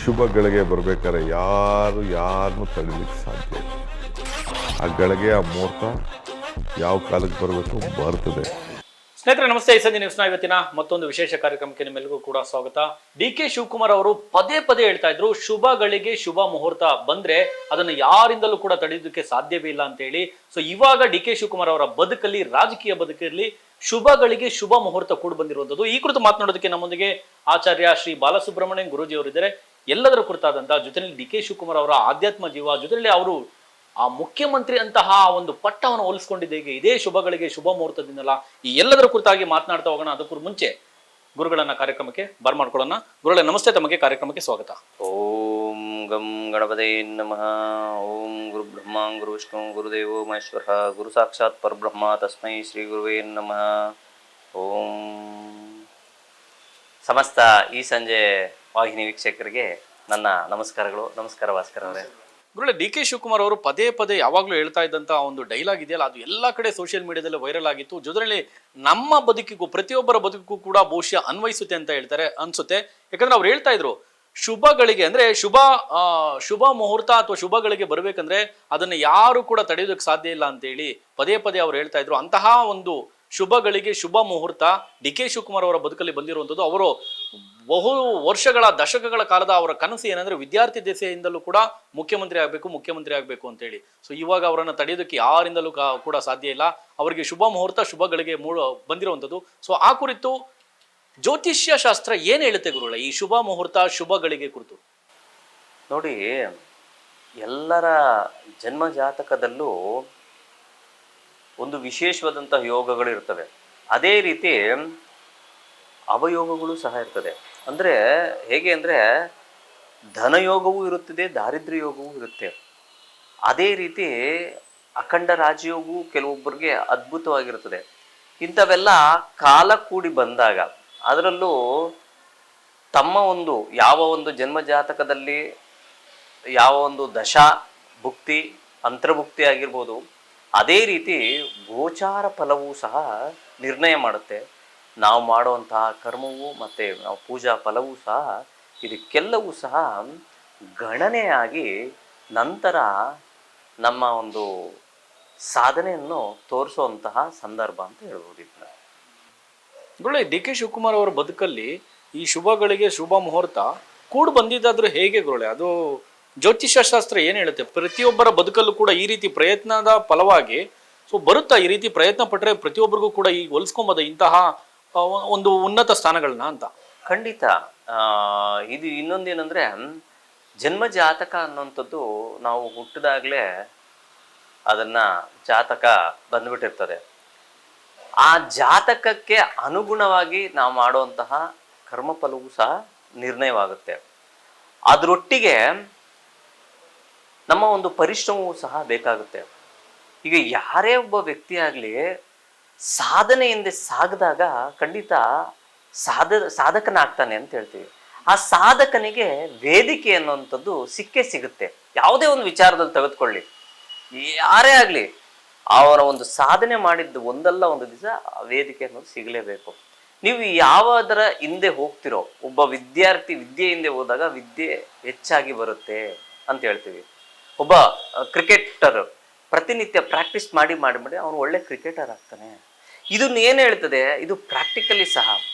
ಶುಭ ಗಳಿಗೆ ಬರ್ಬೇಕಾದ್ರೆ ಯಾರನ್ನೂ ತಡಿಲಿಕ್ಕೆ ಸಾಧ್ಯ ಇಲ್ಲ. ಆ ಗಳಿಗೆ ಆ ಮುಹೂರ್ತ ಯಾವ ಕಾಲಕ್ಕೆ ಬರಬೇಕು ಬರ್ತದೆ. ಸ್ನೇಹಿತರೆ ನಮಸ್ತೆ. ಈ ಸಂಜೆ ನ್ಯೂಸ್ನ ಇವತ್ತಿನ ಮತ್ತೊಂದು ವಿಶೇಷ ಕಾರ್ಯಕ್ರಮಕ್ಕೆ ನಿಮ್ಮೆಲ್ಲರಿಗೂ ಕೂಡ ಸ್ವಾಗತ. ಡಿ.ಕೆ. ಶಿವಕುಮಾರ್ ಅವರು ಪದೇ ಪದೇ ಹೇಳ್ತಾ ಇದ್ರು, ಶುಭಗಳಿಗೆ ಶುಭ ಮುಹೂರ್ತ ಬಂದ್ರೆ ಅದನ್ನು ಯಾರಿಂದಲೂ ಕೂಡ ತಡೆಯೋದಕ್ಕೆ ಸಾಧ್ಯವೇ ಇಲ್ಲ ಅಂತ ಹೇಳಿ. ಸೊ ಇವಾಗ ಡಿ.ಕೆ. ಶಿವಕುಮಾರ್ ಅವರ ಬದುಕಲ್ಲಿ, ರಾಜಕೀಯ ಬದುಕಲ್ಲಿ ಶುಭಗಳಿಗೆ ಶುಭ ಮುಹೂರ್ತ ಕೂಡ ಬಂದಿರುವಂತದ್ದು. ಈ ಕುರಿತು ಮಾತನಾಡೋದಕ್ಕೆ ನಮ್ಮೊಂದಿಗೆ ಆಚಾರ್ಯ ಶ್ರೀ ಬಾಲಸುಬ್ರಹ್ಮಣ್ಯನ್ ಗುರೂಜಿ ಅವರಿದ್ದಾರೆ. ಎಲ್ಲದರ ಕುರಿತಾದಂತಹ ಜೊತೆಯಲ್ಲಿ ಡಿ.ಕೆ. ಶಿವಕುಮಾರ್ ಅವರ ಆಧ್ಯಾತ್ಮ ಜೀವ, ಜೊತೆಯಲ್ಲಿ ಅವರು ಆ ಮುಖ್ಯಮಂತ್ರಿ ಅಂತಹ ಒಂದು ಪಟ್ಟವನ್ನು ಹೋಲಿಸ್ಕೊಂಡಿದ್ದ ಈಗ ಇದೇ ಶುಭಗಳಿಗೆ ಶುಭ ಮುಹೂರ್ತದಿಂದಲ್ಲ, ಈ ಎಲ್ಲದರ ಕುರಿತಾಗಿ ಮಾತನಾಡ್ತಾ ಹೋಗೋಣ. ಅದಕ್ಕೂ ಮುಂಚೆ ಗುರುಗಳನ್ನ ಕಾರ್ಯಕ್ರಮಕ್ಕೆ ಬರ್ಮಾಡ್ಕೊಳ್ಳೋಣ. ಗುರುಗಳೇ ನಮಸ್ತೆ, ತಮಗೆ ಕಾರ್ಯಕ್ರಮಕ್ಕೆ ಸ್ವಾಗತ. ಓಂ ಗಂ ಗಣಪತೇ ನಮಃ. ಓಂ ಗುರು ಬ್ರಹ್ಮ ಗುರು ವಿಷ್ಣು ಗುರುದೇವೋ ಮಹೇಶ್ವರ ಗುರು ಸಾಕ್ಷಾತ್ ಪರಬ್ರಹ್ಮ ತಸ್ಮೈ ಶ್ರೀ ಗುರುವೇ ನಮಃ. ಓಂ ಸಮಸ್ತ ಈ ಸಂಜೆ ವಾಹಿನಿ ವೀಕ್ಷಕರಿಗೆ ನನ್ನ ನಮಸ್ಕಾರಗಳು. ನಮಸ್ಕಾರ ಭಾಸ್ಕರ್ ಅವರೇ. ಗುರುಗಳೇ, ಡಿ.ಕೆ. ಶಿವಕುಮಾರ್ ಅವರು ಪದೇ ಪದೇ ಯಾವಾಗಲೂ ಹೇಳ್ತಾ ಇದ್ದಂತ ಒಂದು ಡೈಲಾಗ್ ಇದೆಯಲ್ಲ, ಅದು ಎಲ್ಲ ಕಡೆ ಸೋಷಿಯಲ್ ಮೀಡಿಯಾದಲ್ಲಿ ವೈರಲ್ ಆಗಿತ್ತು. ಜೊತೆಯಲ್ಲಿ ನಮ್ಮ ಬದುಕಿಗೂ, ಪ್ರತಿಯೊಬ್ಬರ ಬದುಕಿಗೂ ಕೂಡ ಬಹುಶಃ ಅನ್ವಯಿಸುತ್ತೆ ಅಂತ ಹೇಳ್ತಾರೆ ಅನ್ಸುತ್ತೆ. ಯಾಕಂದ್ರೆ ಅವ್ರು ಹೇಳ್ತಾ ಇದ್ರು, ಶುಭಗಳಿಗೆ ಅಂದ್ರೆ ಶುಭ ಮುಹೂರ್ತ ಅಥವಾ ಶುಭಗಳಿಗೆ ಬರ್ಬೇಕಂದ್ರೆ ಅದನ್ನ ಯಾರು ಕೂಡ ತಡೆಯೋದಕ್ಕೆ ಸಾಧ್ಯ ಇಲ್ಲ ಅಂತ ಹೇಳಿ ಪದೇ ಪದೇ ಅವ್ರು ಹೇಳ್ತಾ ಇದ್ರು. ಅಂತಹ ಒಂದು ಶುಭಗಳಿಗೆ ಶುಭ ಮುಹೂರ್ತ ಡಿ.ಕೆ. ಶಿವಕುಮಾರ್ ಅವರ ಬದುಕಲ್ಲಿ ಬಂದಿರುವಂಥದ್ದು. ಅವರು ಬಹು ವರ್ಷಗಳ, ದಶಕಗಳ ಕಾಲದ ಅವರ ಕನಸು ಏನಂದ್ರೆ ವಿದ್ಯಾರ್ಥಿ ದೆಸೆಯಿಂದಲೂ ಕೂಡ ಮುಖ್ಯಮಂತ್ರಿ ಆಗಬೇಕು ಅಂತ ಹೇಳಿ. ಸೊ ಇವಾಗ ಅವರನ್ನು ತಡೆಯೋದಕ್ಕೆ ಯಾರಿಂದಲೂ ಕೂಡ ಸಾಧ್ಯ ಇಲ್ಲ. ಅವರಿಗೆ ಶುಭ ಮುಹೂರ್ತ, ಶುಭಗಳಿಗೆ ಬಂದಿರುವಂಥದ್ದು. ಸೊ ಆ ಕುರಿತು ಜ್ಯೋತಿಷ್ಯ ಶಾಸ್ತ್ರ ಏನ್ ಹೇಳುತ್ತೆ ಗುರುಗಳೇ ಈ ಶುಭ ಮುಹೂರ್ತ, ಶುಭಗಳಿಗೆ ಕುರಿತು? ನೋಡಿ, ಎಲ್ಲರ ಜನ್ಮ ಜಾತಕದಲ್ಲೂ ಒಂದು ವಿಶೇಷವಾದಂತಹ ಯೋಗಗಳು ಇರ್ತವೆ. ಅದೇ ರೀತಿ ಅವಯೋಗಗಳು ಸಹ ಇರ್ತದೆ. ಅಂದರೆ ಹೇಗೆ ಅಂದರೆ ಧನಯೋಗವೂ ಇರುತ್ತದೆ, ದಾರಿದ್ರ್ಯ ಯೋಗವೂ ಇರುತ್ತೆ. ಅದೇ ರೀತಿ ಅಖಂಡ ರಾಜಯೋಗವೂ ಕೆಲವೊಬ್ಬರಿಗೆ ಅದ್ಭುತವಾಗಿರುತ್ತದೆ. ಇಂಥವೆಲ್ಲ ಕಾಲ ಕೂಡಿ ಬಂದಾಗ, ಅದರಲ್ಲೂ ತಮ್ಮ ಒಂದು ಯಾವ ಒಂದು ಜನ್ಮ ಜಾತಕದಲ್ಲಿ ಯಾವ ಒಂದು ದಶಾ ಭುಕ್ತಿ, ಅಂತರ್ಭುಕ್ತಿ ಆಗಿರ್ಬೋದು, ಅದೇ ರೀತಿ ಗೋಚಾರ ಫಲವೂ ಸಹ ನಿರ್ಣಯ ಮಾಡುತ್ತೆ. ನಾವು ಮಾಡುವಂತಹ ಕರ್ಮವು ಮತ್ತು ನಾವು ಪೂಜಾ ಫಲವೂ ಸಹ, ಇದಕ್ಕೆಲ್ಲವೂ ಸಹ ಗಣನೆಯಾಗಿ ನಂತರ ನಮ್ಮ ಒಂದು ಸಾಧನೆಯನ್ನು ತೋರಿಸುವಂತಹ ಸಂದರ್ಭ ಅಂತ ಹೇಳ್ಬೋದು ಇದನ್ನ. ಗುರುಗಳೇ, ಡಿ.ಕೆ. ಶಿವಕುಮಾರ್ ಅವರ ಬದುಕಲ್ಲಿ ಈ ಶುಭಗಳಿಗೆ ಶುಭ ಮುಹೂರ್ತ ಕೂಡ ಬಂದಿದ್ದಾದ್ರೂ ಹೇಗೆ ಗುರುಗಳೇ? ಅದು ಜ್ಯೋತಿಷ್ಯ ಶಾಸ್ತ್ರ ಏನ್ ಹೇಳುತ್ತೆ? ಪ್ರತಿಯೊಬ್ಬರ ಬದುಕಲ್ಲೂ ಕೂಡ ಈ ರೀತಿ ಪ್ರಯತ್ನದ ಫಲವಾಗಿ ಸೊ ಬರುತ್ತಾ? ಈ ರೀತಿ ಪ್ರಯತ್ನ ಪಟ್ಟರೆ ಪ್ರತಿಯೊಬ್ಬರಿಗೂ ಕೂಡ ಈ ಹೋಲಿಸ್ಕೊಂಬೋದ ಇಂತಹ ಒಂದು ಉನ್ನತ ಸ್ಥಾನಗಳನ್ನ ಅಂತ? ಖಂಡಿತ. ಇದು ಇನ್ನೊಂದೇನೆಂದರೆ, ಜನ್ಮ ಜಾತಕ ಅನ್ನುವಂಥದ್ದು ನಾವು ಹುಟ್ಟಿದಾಗಲೇ ಅದನ್ನು ಜಾತಕ ಬಂದ್ಬಿಟ್ಟಿರ್ತದೆ. ಆ ಜಾತಕಕ್ಕೆ ಅನುಗುಣವಾಗಿ ನಾವು ಮಾಡುವಂತಹ ಕರ್ಮಫಲವೂ ಸಹ ನಿರ್ಣಯವಾಗುತ್ತೆ. ಅದರೊಟ್ಟಿಗೆ ನಮ್ಮ ಒಂದು ಪರಿಶ್ರಮವೂ ಸಹ ಬೇಕಾಗುತ್ತೆ. ಈಗ ಯಾರೇ ಒಬ್ಬ ವ್ಯಕ್ತಿ ಆಗಲಿ ಸಾಧನೆಯಿಂದ ಸಾಗಿದಾಗ ಖಂಡಿತ ಸಾಧಕನಾಗ್ತಾನೆ ಅಂತ ಹೇಳ್ತೀವಿ. ಆ ಸಾಧಕನಿಗೆ ವೇದಿಕೆ ಅನ್ನುವಂಥದ್ದು ಸಿಕ್ಕೇ ಸಿಗುತ್ತೆ. ಯಾವುದೇ ಒಂದು ವಿಚಾರದಲ್ಲಿ ತೆಗೆದುಕೊಳ್ಳಿ, ಯಾರೇ ಆಗಲಿ ಅವರ ಒಂದು ಸಾಧನೆ ಮಾಡಿದ್ದು ಒಂದಲ್ಲ ಒಂದು ದಿವಸ ವೇದಿಕೆ ಅನ್ನೋದು ಸಿಗಲೇಬೇಕು. ನೀವು ಯಾವುದರ ಹಿಂದೆ ಹೋಗ್ತಿರೋ, ಒಬ್ಬ ವಿದ್ಯಾರ್ಥಿ ವಿದ್ಯೆ ಹಿಂದೆ ಹೋದಾಗ ವಿದ್ಯೆ ಹೆಚ್ಚಾಗಿ ಬರುತ್ತೆ ಅಂತ ಹೇಳ್ತೀವಿ. ಒಬ್ಬ ಕ್ರಿಕೆಟರ್ ಪ್ರತಿನಿತ್ಯ ಪ್ರಾಕ್ಟೀಸ್ ಮಾಡಿ ಅವನು ಒಳ್ಳೆ ಕ್ರಿಕೆಟರ್ ಆಗ್ತಾನೆ. ಇದನ್ನ ಏನು ಹೇಳ್ತದೆ? ಇದು ಪ್ರಾಕ್ಟಿಕಲಿ ಸಹ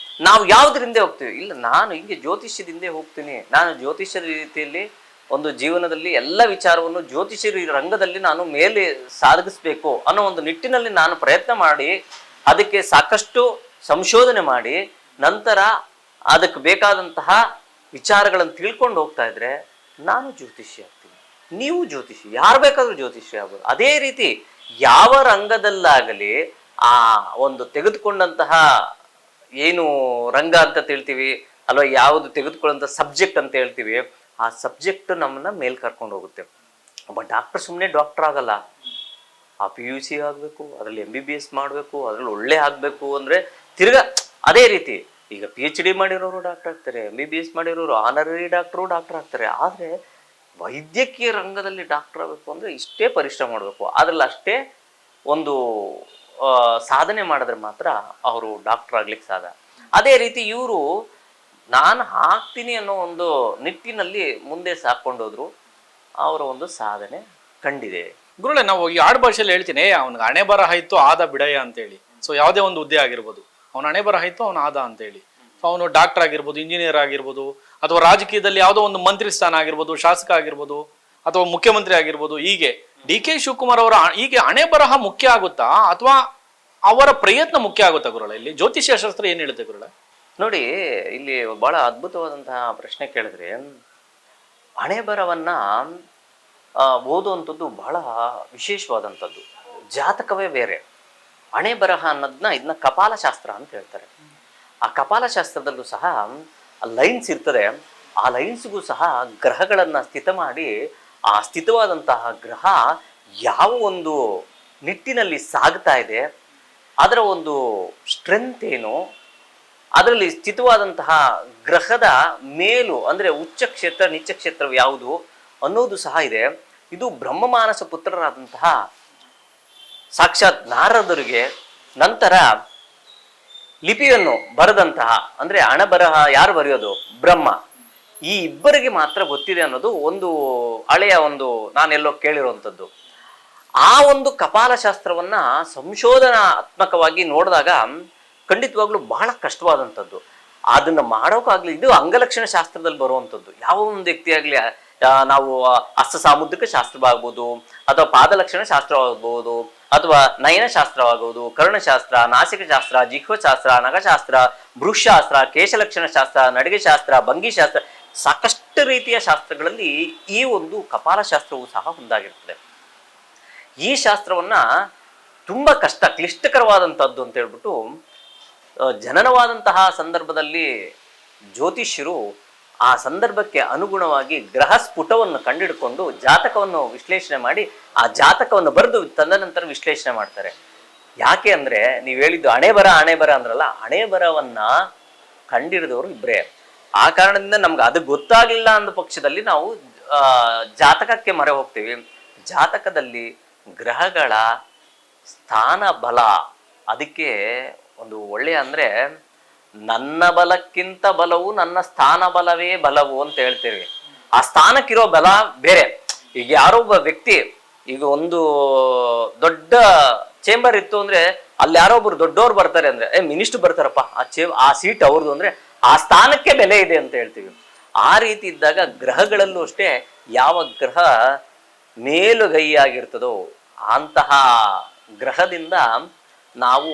ನಾವು ಯಾವುದರಿಂದ ಹೋಗ್ತೀವಿ? ಇಲ್ಲ, ನಾನು ಹಿಂಗೆ ಜ್ಯೋತಿಷ್ಯದಿಂದ ಹೋಗ್ತೀನಿ, ನಾನು ಜ್ಯೋತಿಷ್ಯದ ರೀತಿಯಲ್ಲಿ ಒಂದು ಜೀವನದಲ್ಲಿ ಎಲ್ಲ ವಿಚಾರವನ್ನು ಜ್ಯೋತಿಷ್ಯ ರಂಗದಲ್ಲಿ ನಾನು ಮೇಲೆ ಸಾಧಿಸಬೇಕು ಅನ್ನೋ ಒಂದು ನಿಟ್ಟಿನಲ್ಲಿ ನಾನು ಪ್ರಯತ್ನ ಮಾಡಿ ಅದಕ್ಕೆ ಸಾಕಷ್ಟು ಸಂಶೋಧನೆ ಮಾಡಿ ನಂತರ ಅದಕ್ಕೆ ಬೇಕಾದಂತಹ ವಿಚಾರಗಳನ್ನು ತಿಳ್ಕೊಂಡು ಹೋಗ್ತಾ ಇದ್ರೆ ನಾನು ಜ್ಯೋತಿಷ್ಯ ಆಗ್ತೀನಿ, ನೀವು ಜ್ಯೋತಿಷಿ, ಯಾರು ಬೇಕಾದ್ರೂ ಜ್ಯೋತಿಷಿ ಆಗ್ಬೋದು. ಅದೇ ರೀತಿ ಯಾವ ರಂಗದಲ್ಲಾಗಲಿ ಆ ಒಂದು ತೆಗೆದುಕೊಂಡಂತಹ ಏನು ರಂಗ ಅಂತ ಹೇಳ್ತೀವಿ ಅಲ್ವಾ, ಯಾವುದು ತೆಗೆದುಕೊಳ್ಳುವಂಥ ಸಬ್ಜೆಕ್ಟ್ ಅಂತ ಹೇಳ್ತೀವಿ, ಆ ಸಬ್ಜೆಕ್ಟ್ ನಮ್ಮನ್ನ ಮೇಲ್ ಕರ್ಕೊಂಡು ಹೋಗುತ್ತೆ. ಒಬ್ಬ ಡಾಕ್ಟರ್ ಸುಮ್ಮನೆ ಡಾಕ್ಟರ್ ಆಗಲ್ಲ, ಆ PUC ಆಗಬೇಕು, ಅದರಲ್ಲಿ MBBS ಮಾಡಬೇಕು, ಅದ್ರಲ್ಲಿ ಒಳ್ಳೆ ಆಗಬೇಕು ಅಂದರೆ ತಿರ್ಗಾ ಅದೇ ರೀತಿ ಈಗ PhD ಮಾಡಿರೋರು ಡಾಕ್ಟರ್ ಆಗ್ತಾರೆ, MBBS ಮಾಡಿರೋರು ಆನರರಿ ಡಾಕ್ಟರ್ ಆಗ್ತಾರೆ. ಆದರೆ ವೈದ್ಯಕೀಯ ರಂಗದಲ್ಲಿ ಡಾಕ್ಟರ್ ಆಗಬೇಕು ಅಂದರೆ ಇಷ್ಟೇ ಪರಿಶ್ರಮ ಮಾಡಬೇಕು, ಅದರಲ್ಲಿ ಅಷ್ಟೇ ಒಂದು ಸಾಧನೆ ಮಾಡಿದ್ರೆ ಮಾತ್ರ ಅವರು ಡಾಕ್ಟರ್ ಆಗ್ಲಿಕ್ಕೆ ಸಾಧ್ಯ. ಅದೇ ರೀತಿ ಇವರು ನಾನು ಹಾಕ್ತೀನಿ ಅನ್ನೋ ಒಂದು ನಿಟ್ಟಿನಲ್ಲಿ ಮುಂದೆ ಸಾಕೊಂಡೋದ್ರು. ಅವರ ಒಂದು ಸಾಧನೆ ಕಂಡಿದೆ. ಗುರುಳೆ, ನಾವು ಈ ಆಡು ಭಾಷೆಯಲ್ಲಿ ಹೇಳ್ತೀನಿ, ಅವ್ನಿಗೆ ಹಣೆ ಬರಹ ಇತ್ತು ಆದ ಬಿಡಯ ಅಂತೇಳಿ. ಸೊ ಯಾವುದೇ ಒಂದು ಹುದ್ದೆ ಆಗಿರ್ಬೋದು, ಅವನ ಹಣೆ ಬರಹ ಇತ್ತು ಅವನ ಆದ ಅಂತೇಳಿ. ಸೊ ಅವನು ಡಾಕ್ಟರ್ ಆಗಿರ್ಬೋದು, ಇಂಜಿನಿಯರ್ ಆಗಿರ್ಬೋದು, ಅಥವಾ ರಾಜಕೀಯದಲ್ಲಿ ಯಾವುದೋ ಒಂದು ಮಂತ್ರಿ ಸ್ಥಾನ ಆಗಿರ್ಬೋದು, ಶಾಸಕ ಆಗಿರ್ಬೋದು, ಅಥವಾ ಮುಖ್ಯಮಂತ್ರಿ ಆಗಿರ್ಬೋದು. ಹೀಗೆ ಡಿ ಕೆ ಶಿವಕುಮಾರ್ ಅವರ ಹೀಗೆ ಹಣೆ ಬರಹ ಮುಖ್ಯ ಆಗುತ್ತಾ ಅಥವಾ ಅವರ ಪ್ರಯತ್ನ ಮುಖ್ಯ ಆಗುತ್ತಾ ಗುರುಳೆ? ಇಲ್ಲಿ ಜ್ಯೋತಿಷ್ಯ ಶಾಸ್ತ್ರ ಏನ್ ಹೇಳುತ್ತೆ ಗುರುಳೆ? ನೋಡಿ, ಇಲ್ಲಿ ಬಹಳ ಅದ್ಭುತವಾದಂತಹ ಪ್ರಶ್ನೆ ಕೇಳಿದ್ರೆ, ಹಣೆ ಬರವನ್ನ ಓದುವಂಥದ್ದು ಬಹಳ ವಿಶೇಷವಾದಂಥದ್ದು. ಜಾತಕವೇ ಬೇರೆ, ಹಣೆ ಬರಹ ಅನ್ನೋದನ್ನ ಇದನ್ನ ಕಪಾಲಶಾಸ್ತ್ರ ಅಂತ ಹೇಳ್ತಾರೆ. ಆ ಕಪಾಲಶಾಸ್ತ್ರದಲ್ಲೂ ಸಹ ಲೈನ್ಸ್ ಇರ್ತದೆ. ಆ ಲೈನ್ಸ್ಗೂ ಸಹ ಗ್ರಹಗಳನ್ನು ಸ್ಥಿತ ಮಾಡಿ, ಆ ಸ್ಥಿತವಾದಂತಹ ಗ್ರಹ ಯಾವ ಒಂದು ನಿಟ್ಟಿನಲ್ಲಿ ಸಾಗ್ತಾ ಇದೆ, ಅದರ ಒಂದು ಸ್ಟ್ರೆಂತ್ ಏನು, ಅದರಲ್ಲಿ ಸ್ಥಿತವಾದಂತಹ ಗ್ರಹದ ಮೇಲು ಅಂದರೆ ಉಚ್ಚ ಕ್ಷೇತ್ರ ನಿಚ್ಚ ಕ್ಷೇತ್ರ ಯಾವುದು ಅನ್ನೋದು ಸಹ ಇದೆ. ಇದು ಬ್ರಹ್ಮಮಾನಸ ಪುತ್ರರಾದಂತಹ ಸಾಕ್ಷಾತ್ ನಾರದರಿಗೆ ನಂತರ ಲಿಪಿಯನ್ನು ಬರೆದಂತಹ, ಅಂದರೆ ಹಣಬರಹ ಯಾರು ಬರೆಯೋದು? ಬ್ರಹ್ಮ. ಈ ಇಬ್ಬರಿಗೆ ಮಾತ್ರ ಗೊತ್ತಿದೆ ಅನ್ನೋದು ಒಂದು ಹಳೆಯ ಒಂದು ನಾನೆಲ್ಲೋ ಕೇಳಿರುವಂಥದ್ದು. ಆ ಒಂದು ಕಪಾಲಶಾಸ್ತ್ರವನ್ನ ಸಂಶೋಧನಾತ್ಮಕವಾಗಿ ನೋಡಿದಾಗ ಖಂಡಿತವಾಗ್ಲೂ ಬಹಳ ಕಷ್ಟವಾದಂಥದ್ದು. ಅದನ್ನ ಮಾಡೋಕ್ಕಾಗ್ಲಿ, ಇದು ಅಂಗಲಕ್ಷಣ ಶಾಸ್ತ್ರದಲ್ಲಿ ಬರುವಂಥದ್ದು. ಯಾವ ಒಂದು ವ್ಯಕ್ತಿ ಆಗಲಿ, ನಾವು ಹಸ್ತ ಸಾಮುದ್ರಿಕ ಶಾಸ್ತ್ರವಾಗ್ಬೋದು, ಅಥವಾ ಪಾದಲಕ್ಷಣ ಶಾಸ್ತ್ರವಾಗ್ಬೋದು, ಅಥವಾ ನಯನಶಾಸ್ತ್ರವಾಗುವುದು, ಕರ್ಣಶಾಸ್ತ್ರ, ನಾಸಿಕ ಶಾಸ್ತ್ರ, ಜಿಹ್ವಶಾಸ್ತ್ರ, ನಗಶಾಸ್ತ್ರ, ಭೃಶಾಸ್ತ್ರ, ಕೇಶಲಕ್ಷಣ ಶಾಸ್ತ್ರ, ನಡಿಗೆ ಶಾಸ್ತ್ರ, ಭಂಗಿಶಾಸ್ತ್ರ, ಸಾಕಷ್ಟು ರೀತಿಯ ಶಾಸ್ತ್ರಗಳಲ್ಲಿ ಈ ಒಂದು ಕಪಾಲಶಾಸ್ತ್ರವು ಸಹ ಒಂದಾಗಿರ್ತದೆ. ಈ ಶಾಸ್ತ್ರವನ್ನ ತುಂಬಾ ಕ್ಲಿಷ್ಟಕರವಾದಂಥದ್ದು ಅಂತ ಹೇಳ್ಬಿಟ್ಟು ಜನನವಾದಂತಹ ಸಂದರ್ಭದಲ್ಲಿ ಜ್ಯೋತಿಷ್ಯರು ಆ ಸಂದರ್ಭಕ್ಕೆ ಅನುಗುಣವಾಗಿ ಗ್ರಹ ಸ್ಫುಟವನ್ನು ಕಂಡಿಡ್ಕೊಂಡು ಜಾತಕವನ್ನು ವಿಶ್ಲೇಷಣೆ ಮಾಡಿ ಆ ಜಾತಕವನ್ನು ಬರೆದು ತದನಂತರ ವಿಶ್ಲೇಷಣೆ ಮಾಡ್ತಾರೆ. ಯಾಕೆ ಅಂದ್ರೆ, ನೀವು ಹೇಳಿದ್ದು ಹಣೆ ಬರ ಅಂದ್ರಲ್ಲ, ಹಣೆ ಬರವನ್ನ ಕಂಡಿಡಿದವರು ಇಬ್ಬರೇ. ಆ ಕಾರಣದಿಂದ ನಮ್ಗೆ ಅದು ಗೊತ್ತಾಗ್ಲಿಲ್ಲ ಅಂದ ಪಕ್ಷದಲ್ಲಿ ನಾವು ಜಾತಕಕ್ಕೆ ಮೊರೆ ಹೋಗ್ತೀವಿ. ಜಾತಕದಲ್ಲಿ ಗ್ರಹಗಳ ಸ್ಥಾನ ಬಲ, ಅದಕ್ಕೆ ಒಂದು ಒಳ್ಳೆಯ ಅಂದ್ರೆ, ನನ್ನ ಬಲಕ್ಕಿಂತ ಬಲವು ನನ್ನ ಸ್ಥಾನ ಬಲವೇ ಬಲವು ಅಂತ ಹೇಳ್ತೇವೆ. ಆ ಸ್ಥಾನಕ್ಕಿರೋ ಬಲ ಬೇರೆ. ಈಗ ಯಾರೋ ಒಬ್ಬ ವ್ಯಕ್ತಿ, ಈಗ ಒಂದು ದೊಡ್ಡ ಚೇಂಬರ್ ಇತ್ತು ಅಂದ್ರೆ ಅಲ್ಲಿ ಯಾರೋ ಒಬ್ರು ದೊಡ್ಡವ್ರು ಬರ್ತಾರೆ ಅಂದ್ರೆ, ಮಿನಿಸ್ಟರ್ ಬರ್ತಾರಪ್ಪ, ಆ ಸೀಟ್ ಅವ್ರದ್ದು ಅಂದ್ರೆ ಆ ಸ್ಥಾನಕ್ಕೆ ಬೆಲೆ ಇದೆ ಅಂತ ಹೇಳ್ತೀವಿ. ಆ ರೀತಿ ಇದ್ದಾಗ ಗ್ರಹಗಳಲ್ಲೂ ಅಷ್ಟೇ, ಯಾವ ಗ್ರಹ ಮೇಲುಗೈಯಾಗಿರ್ತದೋ ಅಂತಹ ಗ್ರಹದಿಂದ ನಾವು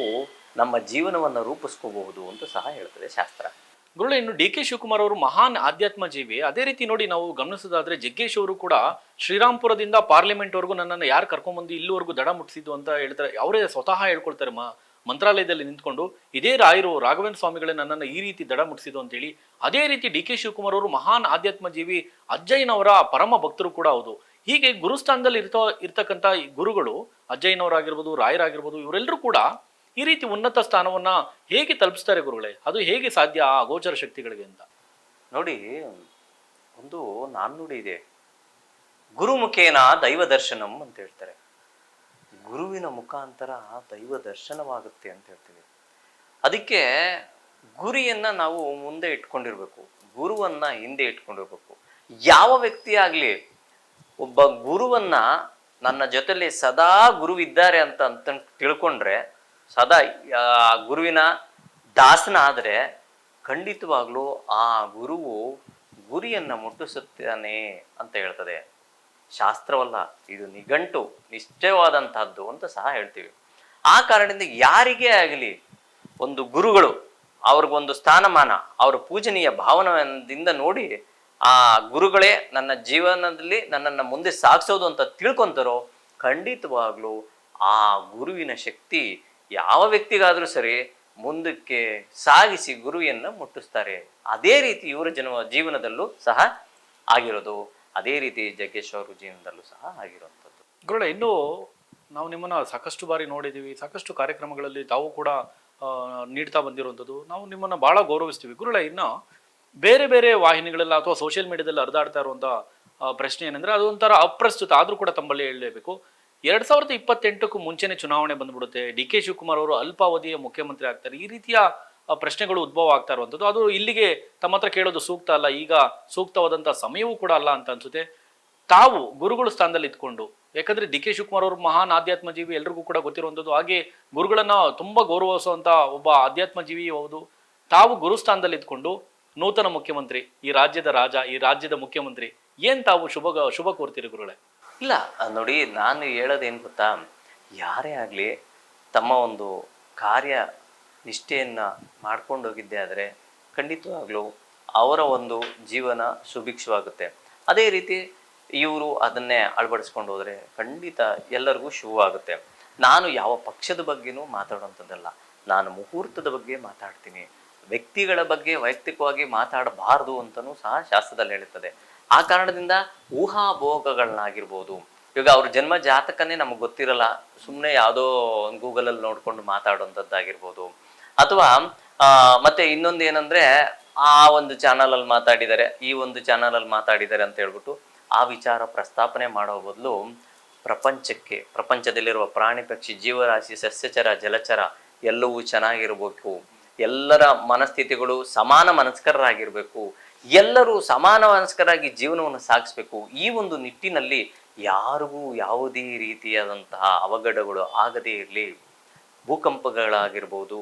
ನಮ್ಮ ಜೀವನವನ್ನು ರೂಪಿಸ್ಕೋಬಹುದು ಅಂತ ಸಹ ಹೇಳ್ತದೆ ಶಾಸ್ತ್ರ. ಗುರುಳೆ, ಇನ್ನು ಡಿ ಕೆ ಶಿವಕುಮಾರ್ ಅವರು ಮಹಾನ್ ಆಧ್ಯಾತ್ಮ ಜೀವಿ. ಅದೇ ರೀತಿ ನೋಡಿ, ನಾವು ಗಮನಿಸೋದಾದ್ರೆ ಜಗ್ಗೇಶ್ ಅವರು ಕೂಡ ಶ್ರೀರಾಮ್ಪುರದಿಂದ ಪಾರ್ಲಿಮೆಂಟ್ ವರೆಗೂ ನನ್ನನ್ನು ಯಾರು ಕರ್ಕೊಂಡ್ಬಂದು ಇಲ್ಲಿವರೆಗೂ ದಡ ಮುಟ್ಟಿಸಿದ್ದು ಅಂತ ಹೇಳ್ತಾರೆ. ಅವರೇ ಸ್ವತಃ ಹೇಳ್ಕೊಳ್ತಾರೆ ಮಂತ್ರಾಲಯದಲ್ಲಿ ನಿಂತ್ಕೊಂಡು, ಇದೇ ರಾಘವೇಂದ್ರ ಸ್ವಾಮಿಗಳೇ ನನ್ನನ್ನು ಈ ರೀತಿ ದಡ ಮುಟ್ಟಿಸಿದ್ದು ಅಂತೇಳಿ. ಅದೇ ರೀತಿ ಡಿ ಕೆ ಶಿವಕುಮಾರ್ ಅವರು ಮಹಾನ್ ಆಧ್ಯಾತ್ಮ ಜೀವಿ, ಅಜ್ಜಯ್ಯನವರ ಪರಮ ಭಕ್ತರು ಕೂಡ ಹೌದು. ಹೀಗೆ ಗುರುಸ್ಥಾನದಲ್ಲಿ ಇರ್ತಕ್ಕಂಥ ಗುರುಗಳು, ಅಜ್ಜಯ್ಯನವರಾಗಿರ್ಬೋದು, ರಾಯರಾಗಿರ್ಬೋದು, ಇವರೆಲ್ಲರೂ ಕೂಡ ಈ ರೀತಿ ಉನ್ನತ ಸ್ಥಾನವನ್ನ ಹೇಗೆ ತಲುಪಿಸ್ತಾರೆ ಗುರುಗಳೇ? ಅದು ಹೇಗೆ ಸಾಧ್ಯ ಆ ಗೋಚರ ಶಕ್ತಿಗಳಿಗೆ ಅಂತ? ನೋಡಿ, ಒಂದು ನಾಣ್ಣುಡಿ ಇದೆ, ಗುರುಮುಖೇನ ದೈವ ದರ್ಶನಂ ಅಂತ ಹೇಳ್ತಾರೆ. ಗುರುವಿನ ಮುಖಾಂತರ ದೈವ ದರ್ಶನವಾಗುತ್ತೆ ಅಂತ ಹೇಳ್ತೀವಿ. ಅದಕ್ಕೆ ಗುರಿಯನ್ನ ನಾವು ಮುಂದೆ ಇಟ್ಕೊಂಡಿರ್ಬೇಕು, ಗುರುವನ್ನ ಹಿಂದೆ ಇಟ್ಕೊಂಡಿರ್ಬೇಕು. ಯಾವ ವ್ಯಕ್ತಿ ಆಗ್ಲಿ, ಒಬ್ಬ ಗುರುವನ್ನ ನನ್ನ ಜೊತೆಲಿ ಸದಾ ಗುರುವಿದ್ದಾರೆ ಅಂತ ತಿಳ್ಕೊಂಡ್ರೆ, ಸದಾ ಗುರುವಿನ ದಾಸನ ಆದರೆ ಖಂಡಿತವಾಗ್ಲೂ ಆ ಗುರುವು ಗುರಿಯನ್ನ ಮುಟ್ಟಿಸುತ್ತಾನೆ ಅಂತ ಹೇಳ್ತದೆ. ಶಾಸ್ತ್ರವಲ್ಲ, ಇದು ನಿಘಂಟು, ನಿಶ್ಚಯವಾದಂತಹದ್ದು ಅಂತ ಸಹ ಹೇಳ್ತೀವಿ. ಆ ಕಾರಣದಿಂದ ಯಾರಿಗೇ ಆಗಲಿ ಒಂದು ಗುರುಗಳು, ಅವ್ರಿಗೊಂದು ಸ್ಥಾನಮಾನ, ಅವ್ರ ಪೂಜನೀಯ ಭಾವನದಿಂದ ನೋಡಿ ಆ ಗುರುಗಳೇ ನನ್ನ ಜೀವನದಲ್ಲಿ ನನ್ನನ್ನು ಮುಂದೆ ಸಾಗಿಸೋದು ಅಂತ ತಿಳ್ಕೊಂತಾರೋ, ಖಂಡಿತವಾಗ್ಲೂ ಆ ಗುರುವಿನ ಶಕ್ತಿ ಯಾವ ವ್ಯಕ್ತಿಗಾದ್ರೂ ಸರಿ ಮುಂದಕ್ಕೆ ಸಾಗಿಸಿ ಗುರುವಿಯನ್ನ ಮುಟ್ಟಿಸ್ತಾರೆ. ಅದೇ ರೀತಿ ಇವರ ಜೀವನದಲ್ಲೂ ಸಹ ಆಗಿರೋದು, ಅದೇ ರೀತಿ ಜಗ್ಗೇಶ್ ಅವ್ರ ಜೀವನದಲ್ಲೂ ಸಹ ಆಗಿರುವಂಥದ್ದು. ಗುರುಳೆ, ಇನ್ನು ನಾವು ನಿಮ್ಮನ್ನ ಸಾಕಷ್ಟು ಬಾರಿ ನೋಡಿದ್ದೀವಿ, ಸಾಕಷ್ಟು ಕಾರ್ಯಕ್ರಮಗಳಲ್ಲಿ ತಾವು ಕೂಡ ನೀಡ್ತಾ ಬಂದಿರುವಂಥದ್ದು, ನಾವು ನಿಮ್ಮನ್ನ ಬಹಳ ಗೌರವಿಸ್ತೀವಿ. ಗುರುಳೆ, ಇನ್ನು ಬೇರೆ ಬೇರೆ ವಾಹಿನಿಗಳೆಲ್ಲ ಅಥವಾ ಸೋಷಿಯಲ್ ಮೀಡಿಯಾದಲ್ಲಿ ಹರಿದಾಡ್ತಾ ಇರುವಂಥ ಪ್ರಶ್ನೆ ಏನಂದ್ರೆ, ಅದೊಂಥರ ಅಪ್ರಸ್ತುತ ಆದರೂ ಕೂಡ ತಮ್ಮಲ್ಲಿ ಹೇಳಲೇಬೇಕು. 2028ಕ್ಕೂ ಮುಂಚೆನೆ ಚುನಾವಣೆ ಬಂದ್ಬಿಡುತ್ತೆ, ಡಿ ಕೆ ಶಿವಕುಮಾರ್ ಅವರು ಅಲ್ಪಾವಧಿಯ ಮುಖ್ಯಮಂತ್ರಿ ಆಗ್ತಾರೆ, ಈ ರೀತಿಯ ಪ್ರಶ್ನೆಗಳು ಉದ್ಭವ ಆಗ್ತಾ ಇರುವಂಥದ್ದು. ಅದು ಇಲ್ಲಿಗೆ ತಮ್ಮ ಹತ್ರ ಕೇಳೋದು ಸೂಕ್ತ ಅಲ್ಲ, ಈಗ ಸೂಕ್ತವಾದಂಥ ಸಮಯವೂ ಕೂಡ ಅಲ್ಲ ಅಂತ ಅನ್ಸುತ್ತೆ. ತಾವು ಗುರುಗಳ ಸ್ಥಾನದಲ್ಲಿ ಇದ್ಕೊಂಡು, ಯಾಕಂದ್ರೆ ಡಿ ಕೆ ಶಿವಕುಮಾರ್ ಅವರು ಮಹಾನ್ ಆಧ್ಯಾತ್ಮ ಜೀವಿ, ಎಲ್ರಿಗೂ ಕೂಡ ಗೊತ್ತಿರುವಂಥದ್ದು. ಹಾಗೆ ಗುರುಗಳನ್ನ ತುಂಬಾ ಗೌರವಿಸುವಂತ ಒಬ್ಬ ಆಧ್ಯಾತ್ಮ ಜೀವಿ ಹೌದು. ತಾವು ಗುರು ಸ್ಥಾನದಲ್ಲಿ ಇದ್ಕೊಂಡು ನೂತನ ಮುಖ್ಯಮಂತ್ರಿ, ಈ ರಾಜ್ಯದ ರಾಜ, ಈ ರಾಜ್ಯದ ಮುಖ್ಯಮಂತ್ರಿ, ಏನ್ ತಾವು ಶುಭ ಕೋರ್ತೀರಿ ಗುರುಗಳೇ? ಇಲ್ಲ ನೋಡಿ, ನಾನು ಹೇಳೋದೇನು ಗೊತ್ತಾ, ಯಾರೇ ಆಗಲಿ ತಮ್ಮ ಒಂದು ಕಾರ್ಯ ನಿಷ್ಠೆಯನ್ನು ಮಾಡ್ಕೊಂಡು ಹೋಗಿದ್ದೆ ಆದರೆ ಖಂಡಿತವಾಗ್ಲೂ ಅವರ ಒಂದು ಜೀವನ ಸುಭಿಕ್ಷವಾಗುತ್ತೆ. ಅದೇ ರೀತಿ ಇವರು ಅದನ್ನೇ ಅಳವಡಿಸ್ಕೊಂಡು ಹೋದರೆ ಖಂಡಿತ ಎಲ್ಲರಿಗೂ ಶುಭವಾಗುತ್ತೆ. ನಾನು ಯಾವ ಪಕ್ಷದ ಬಗ್ಗೆನೂ ಮಾತಾಡುವಂಥದ್ದಲ್ಲ, ನಾನು ಮುಹೂರ್ತದ ಬಗ್ಗೆ ಮಾತಾಡ್ತೀನಿ. ವ್ಯಕ್ತಿಗಳ ಬಗ್ಗೆ ವೈಯಕ್ತಿಕವಾಗಿ ಮಾತಾಡಬಾರ್ದು ಅಂತಲೂ ಸಹ ಶಾಸ್ತ್ರದಲ್ಲಿ ಹೇಳುತ್ತದೆ. ಆ ಕಾರಣದಿಂದ ಊಹಾಭೋಗಗಳನ್ನಾಗಿರ್ಬೋದು, ಇವಾಗ ಅವ್ರ ಜನ್ಮ ಜಾತಕನೇ ನಮಗೆ ಗೊತ್ತಿರಲ್ಲ, ಸುಮ್ಮನೆ ಯಾವುದೋ ಗೂಗಲಲ್ಲಿ ನೋಡ್ಕೊಂಡು ಮಾತಾಡುವಂಥದ್ದಾಗಿರ್ಬೋದು. ಅಥವಾ ಮತ್ತೆ ಇನ್ನೊಂದು ಏನಂದ್ರೆ, ಆ ಒಂದು ಚಾನಲಲ್ಲಿ ಮಾತಾಡಿದ್ದಾರೆ, ಈ ಒಂದು ಚಾನಲಲ್ಲಿ ಮಾತಾಡಿದ್ದಾರೆ ಅಂತ ಹೇಳ್ಬಿಟ್ಟು ಆ ವಿಚಾರ ಪ್ರಸ್ತಾಪನೆ ಮಾಡೋ ಬದಲು ಪ್ರಪಂಚದಲ್ಲಿರುವ ಪ್ರಾಣಿ ಪಕ್ಷಿ ಜೀವರಾಶಿ ಸಸ್ಯಚರ ಜಲಚರ ಎಲ್ಲವೂ ಚೆನ್ನಾಗಿರ್ಬೇಕು, ಎಲ್ಲರ ಮನಸ್ಥಿತಿಗಳು ಸಮಾನ ಮನಸ್ಕರಾಗಿರ್ಬೇಕು, ಎಲ್ಲರೂ ಸಮಾನ ಮನಸ್ಕರಾಗಿ ಜೀವನವನ್ನು ಸಾಗಿಸ್ಬೇಕು. ಈ ಒಂದು ನಿಟ್ಟಿನಲ್ಲಿ ಯಾರಿಗೂ ಯಾವುದೇ ರೀತಿಯಾದಂತಹ ಅವಘಡಗಳು ಆಗದೇ ಇರಲಿ. ಭೂಕಂಪಗಳಾಗಿರ್ಬೋದು,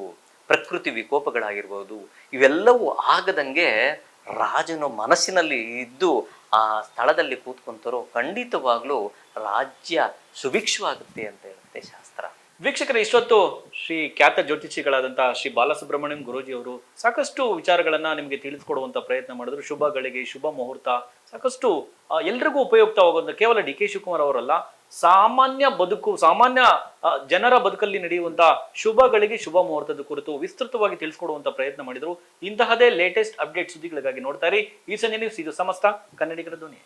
ಪ್ರಕೃತಿ ವಿಕೋಪಗಳಾಗಿರ್ಬೋದು, ಇವೆಲ್ಲವೂ ಆಗದಂಗೆ ರಾಜನ ಮನಸ್ಸಿನಲ್ಲಿ ಇದ್ದು ಆ ಸ್ಥಳದಲ್ಲಿ ಕೂತ್ಕೊಂತಾರೋ ಖಂಡಿತವಾಗ್ಲೂ ರಾಜ್ಯ ಸುಭಿಕ್ಷವಾಗುತ್ತೆ ಅಂತ ಹೇಳುತ್ತೆ ಶಾಸ್ತ್ರ. ವೀಕ್ಷಕರ, ಇಷ್ಟೊತ್ತು ಶ್ರೀ ಖ್ಯಾತ ಜ್ಯೋತಿಷಿಗಳಾದಂತಹ ಶ್ರೀ ಬಾಲಸುಬ್ರಹ್ಮಣ್ಯಂ ಗುರೂಜಿ ಅವರು ಸಾಕಷ್ಟು ವಿಚಾರಗಳನ್ನ ನಿಮಗೆ ತಿಳಿಸ್ಕೊಡುವಂತ ಪ್ರಯತ್ನ ಮಾಡಿದ್ರು. ಶುಭ ಗಳಿಗೆ, ಶುಭ ಮುಹೂರ್ತ, ಸಾಕಷ್ಟು ಎಲ್ರಿಗೂ ಉಪಯುಕ್ತವಾಗುವಂತ, ಕೇವಲ ಡಿ ಕೆ ಶಿವಕುಮಾರ್ ಅವರಲ್ಲ, ಸಾಮಾನ್ಯ ಬದುಕು, ಸಾಮಾನ್ಯ ಜನರ ಬದುಕಲ್ಲಿ ನಡೆಯುವಂತ ಶುಭಗಳಿಗೆ, ಶುಭ ಮುಹೂರ್ತದ ಕುರಿತು ವಿಸ್ತೃತವಾಗಿ ತಿಳಿಸ್ಕೊಡುವಂತ ಪ್ರಯತ್ನ ಮಾಡಿದ್ರು. ಇಂತಹದೇ ಲೇಟೆಸ್ಟ್ ಅಪ್ಡೇಟ್ ಸುದ್ದಿಗಳಿಗಾಗಿ ನೋಡ್ತಾ ಇರಿ ಈ ಸಂಜೆ ನ್ಯೂಸ್. ಇದು ಸಮಸ್ತ ಕನ್ನಡಿಗರ ಧ್ವನಿ.